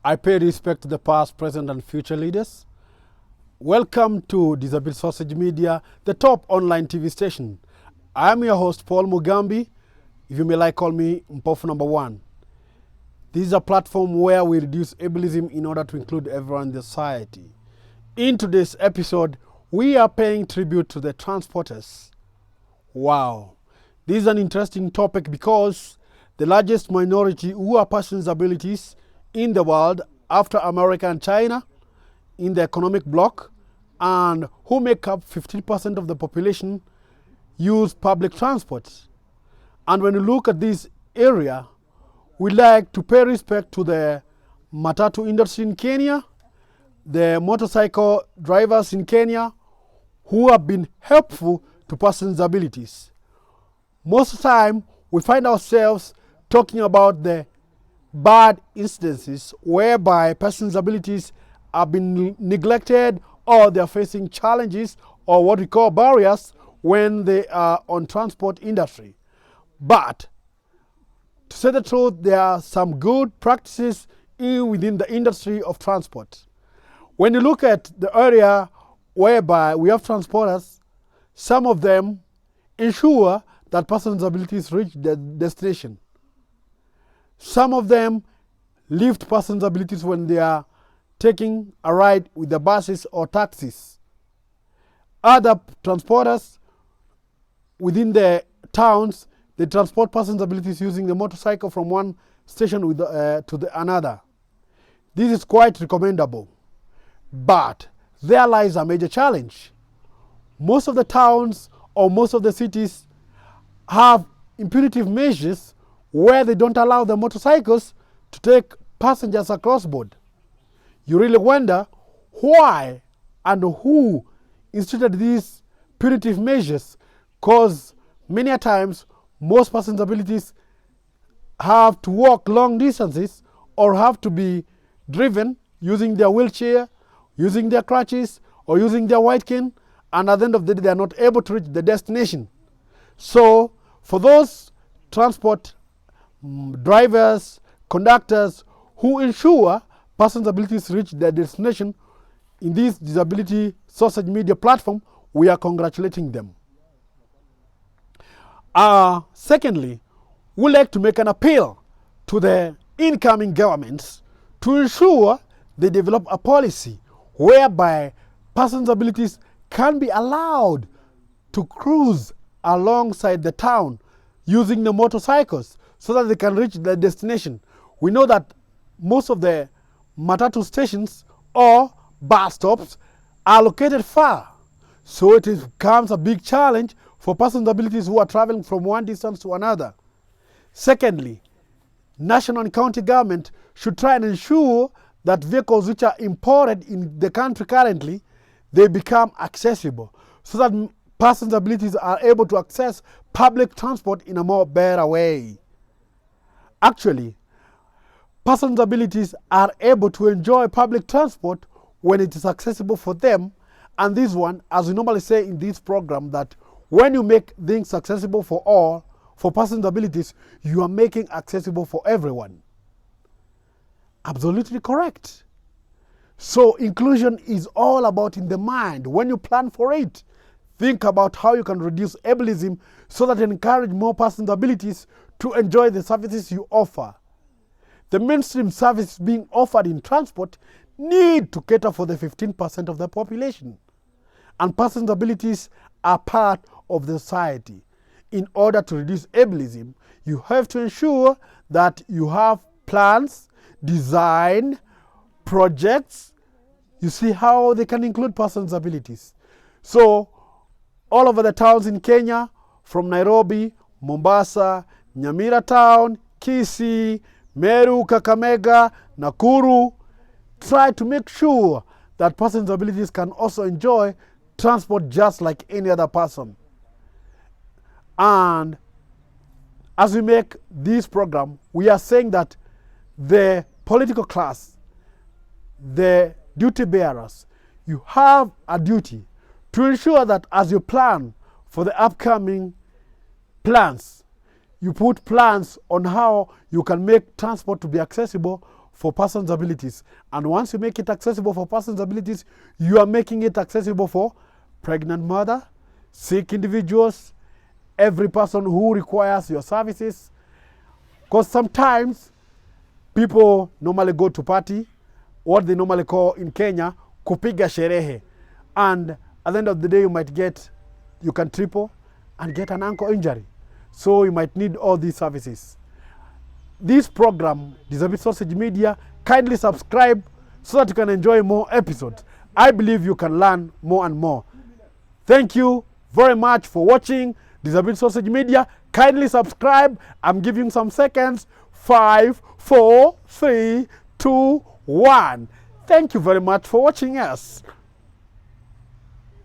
I pay respect to the past, present, and future leaders. Welcome to Disability Sausage Media, the top online TV station. I'm your host, Paul Mugambi. If you may like, call me Mpofu number 1. This is a platform where we reduce ableism in order to include everyone in the society. In today's episode, we are paying tribute to the transporters. Wow. This is an interesting topic because the largest minority who are persons with disabilities in the world after America and China in the economic bloc, and who make up 15% of the population, use public transport. And when you look at this area, we like to pay respect to the matatu industry in Kenya, the motorcycle drivers in Kenya who have been helpful to persons with disabilities. Most of the time, we find ourselves talking about the bad instances whereby persons with disabilities have been neglected or they are facing challenges or what we call barriers when they are on transport industry. But to say the truth, there are some good practices within the industry of transport. When you look at the area whereby we have transporters, some of them ensure that persons with disabilities reach their destination. Some of them lift persons with disabilities when they are taking a ride with the buses or taxis. Other transporters within the towns, they transport persons with disabilities using the motorcycle from one station to another. This is quite recommendable. But there lies a major challenge. Most of the towns or most of the cities have punitive measures where they don't allow the motorcycles to take passengers across board. You really wonder why and who instituted these punitive measures, because many a times most persons with disabilities have to walk long distances or have to be driven using their wheelchair, using their crutches, or using their white cane, and at the end of the day they are not able to reach the destination. So for those transport drivers, conductors who ensure persons with disabilities reach their destination in this disability sausage media platform, we are congratulating them. Secondly, we like to make an appeal to the incoming governments to ensure they develop a policy whereby persons with disabilities can be allowed to cruise alongside the town using the motorcycles so that they can reach their destination. We know that most of the matatu stations or bus stops are located far. So it becomes a big challenge for persons with disabilities who are traveling from one distance to another. Secondly, national and county government should try and ensure that vehicles which are imported in the country currently, they become accessible so that persons with disabilities are able to access public transport in a more better way. Actually, persons with disabilities are able to enjoy public transport when it is accessible for them. And this one, as we normally say in this program, that when you make things accessible for all, for persons with disabilities, you are making accessible for everyone. Absolutely correct. So inclusion is all about in the mind. When you plan for it, think about how you can reduce ableism so that you encourage more persons with disabilities to enjoy the services you offer. The mainstream services being offered in transport need to cater for the 15% of the population. And persons with disabilities are part of the society. In order to reduce ableism, you have to ensure that you have plans, design, projects. You see how they can include persons with disabilities. So all over the towns in Kenya, from Nairobi, Mombasa, Nyamira town, Kisii, Meru, Kakamega, Nakuru, try to make sure that persons with disabilities can also enjoy transport just like any other person. And as we make this program, we are saying that the political class, the duty bearers, you have a duty to ensure that as you plan for the upcoming plans, you put plans on how you can make transport to be accessible for persons with abilities. And once you make it accessible for persons with abilities, you are making it accessible for pregnant mother, sick individuals, every person who requires your services. Because sometimes people normally go to party, what they normally call in Kenya, kupiga sherehe. And at the end of the day, you can triple and get an ankle injury. So you might need all these services. This program, Disability Sausage Media, kindly subscribe so that you can enjoy more episodes. I believe you can learn more and more. Thank you very much for watching Disability Sausage Media. Kindly subscribe. I'm giving some seconds. 5, 4, 3, 2, 1. Thank you very much for watching us.